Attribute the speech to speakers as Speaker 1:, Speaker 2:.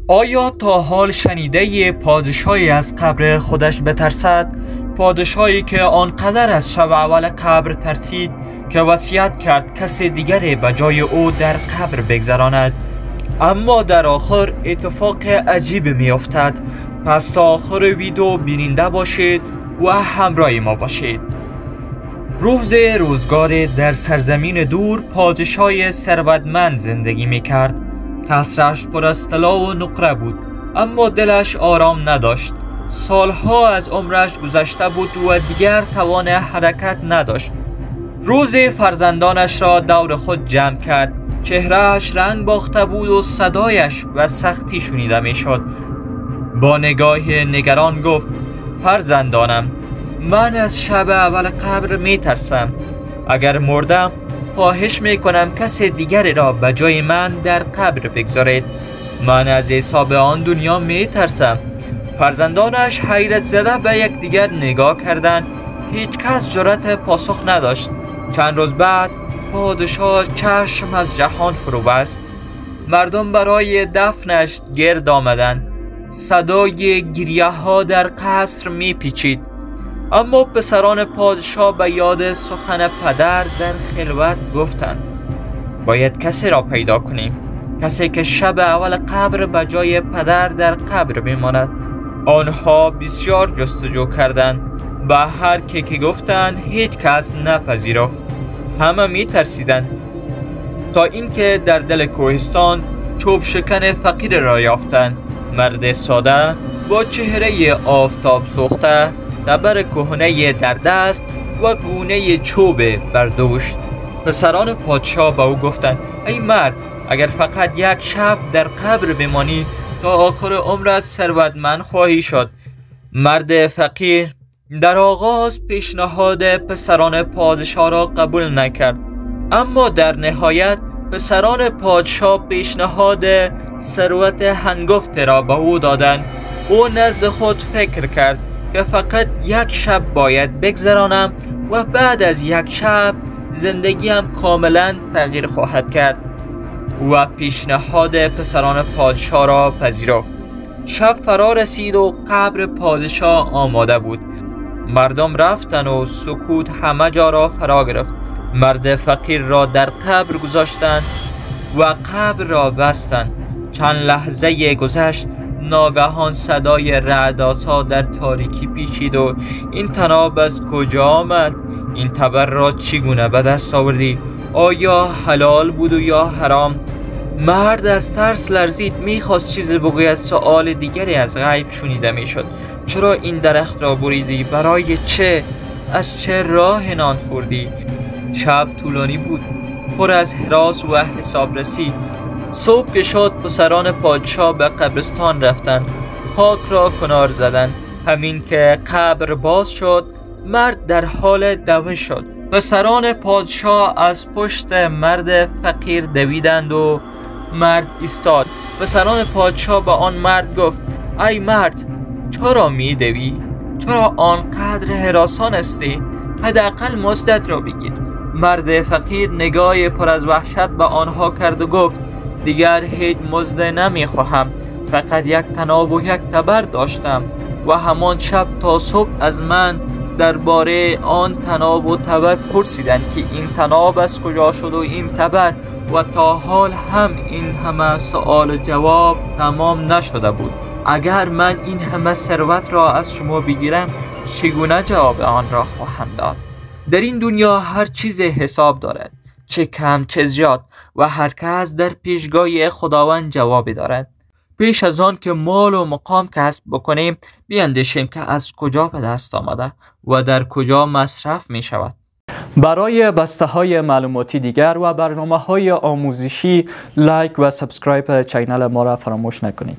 Speaker 1: آیا تا حال شنیده پادشاهی از قبر خودش بترسد؟ پادشاهی که آنقدر از شب اول قبر ترسید که وصیت کرد کسی دیگری به جای او در قبر بگذراند. اما در آخر اتفاق عجیب می افتد. پس تا آخر ویدیو بیننده باشید و همراه ما باشید. روزگار در سرزمین دور پادشاه ثروتمند زندگی می کرد. قصرش پر از طلا و نقره بود، اما دلش آرام نداشت. سالها از عمرش گذشته بود و دیگر توان حرکت نداشت. روزی فرزندانش را دور خود جمع کرد. چهرهش رنگ باخته بود و صدایش و سختی شنیده می شد. با نگاه نگران گفت: فرزندانم، من از شب اول قبر می ترسم. اگر مردم خواهش می کنم کسی دیگری را به جای من در قبر بگذارید. من از حساب آن دنیا می ترسم. فرزندانش حیرت زده به یکدیگر نگاه کردند. هیچ کس جرأت پاسخ نداشت. چند روز بعد پادشاه چشم از جهان فرو بست. مردم برای دفنش گرد آمدند. صدای گریه ها در قصر می پیچید. اما پسران پادشاه به یاد سخن پدر در خلوت گفتند: باید کسی را پیدا کنیم، کسی که شب اول قبر به جای پدر در قبر بماند. آنها بسیار جستجو کردند. به هر که گفتند هیچ کس نپذیرفت. همه می ترسیدند، تا اینکه در دل کوهستان چوب شکن فقیر را یافتند. مرد ساده با چهره آفتاب سوخته، تبر کهنه در دست و گونه چوب بر دوش. پسران پادشاه به او گفتند: ای مرد، اگر فقط یک شب در قبر بمانی تا آخر عمرت ثروتمند خواهی شد. مرد فقیر در آغاز پیشنهاد پسران پادشاه را قبول نکرد، اما در نهایت پسران پادشاه پیشنهاد ثروت هنگفت را به او دادند. او نزد خود فکر کرد که فقط یک شب باید بگذرانم و بعد از یک شب زندگیم کاملا تغییر خواهد کرد و پیشنهاد پسران پادشاه را پذیرفت. شب فرا رسید و قبر پادشاه آماده بود. مردم رفتند و سکوت همه جا را فرا گرفت. مرد فقیر را در قبر گذاشتند و قبر را بستند. چند لحظه گذشت. ناگهان صدای رعدآسا در تاریکی پیچید و این طناب از کجا آمد؟ این تبر را چگونه به دست آوردی؟ آیا حلال بود و یا حرام؟ مرد از ترس لرزید. میخواست چیزی بگوید، سؤال دیگری از غیب شنیده میشد. چرا این درخت را بریدی؟ برای چه؟ از چه راه نان خوردی؟ شب طولانی بود، پر از هراس و حسابرسی. صبح که شد پسران پادشاه به قبرستان رفتند. خاک را کنار زدند. همین که قبر باز شد مرد در حال دوه شد. پسران پادشاه از پشت مرد فقیر دویدند و مرد ایستاد. پسران پادشاه به آن مرد گفت: ای مرد، چرا می دوی؟ چرا آنقدر هراسان هستی؟ حداقل مزدت را بگیر. مرد فقیر نگاه پر از وحشت به آنها کرد و گفت: دیگر هیچ مزد نمی خواهم. فقط یک طناب و یک تبر داشتم و همان شب تا صبح از من درباره آن طناب و تبر پرسیدند که این طناب از کجا شد و این تبر، و تا حال هم این همه سوال و جواب تمام نشده بود. اگر من این همه ثروت را از شما بگیرم چگونه جواب آن را خواهم داد؟ در این دنیا هر چیز حساب دارد، چه کم چه زیاد، و هر کس در پیشگاه خداوند جوابی دارد. پیش از آن که مال و مقام کسب بکنیم بیاندیشیم که از کجا به دست آمده و در کجا مصرف می شود. برای بسته های معلوماتی دیگر و برنامه های آموزشی لایک و سابسکرایب چینل ما را فراموش نکنید.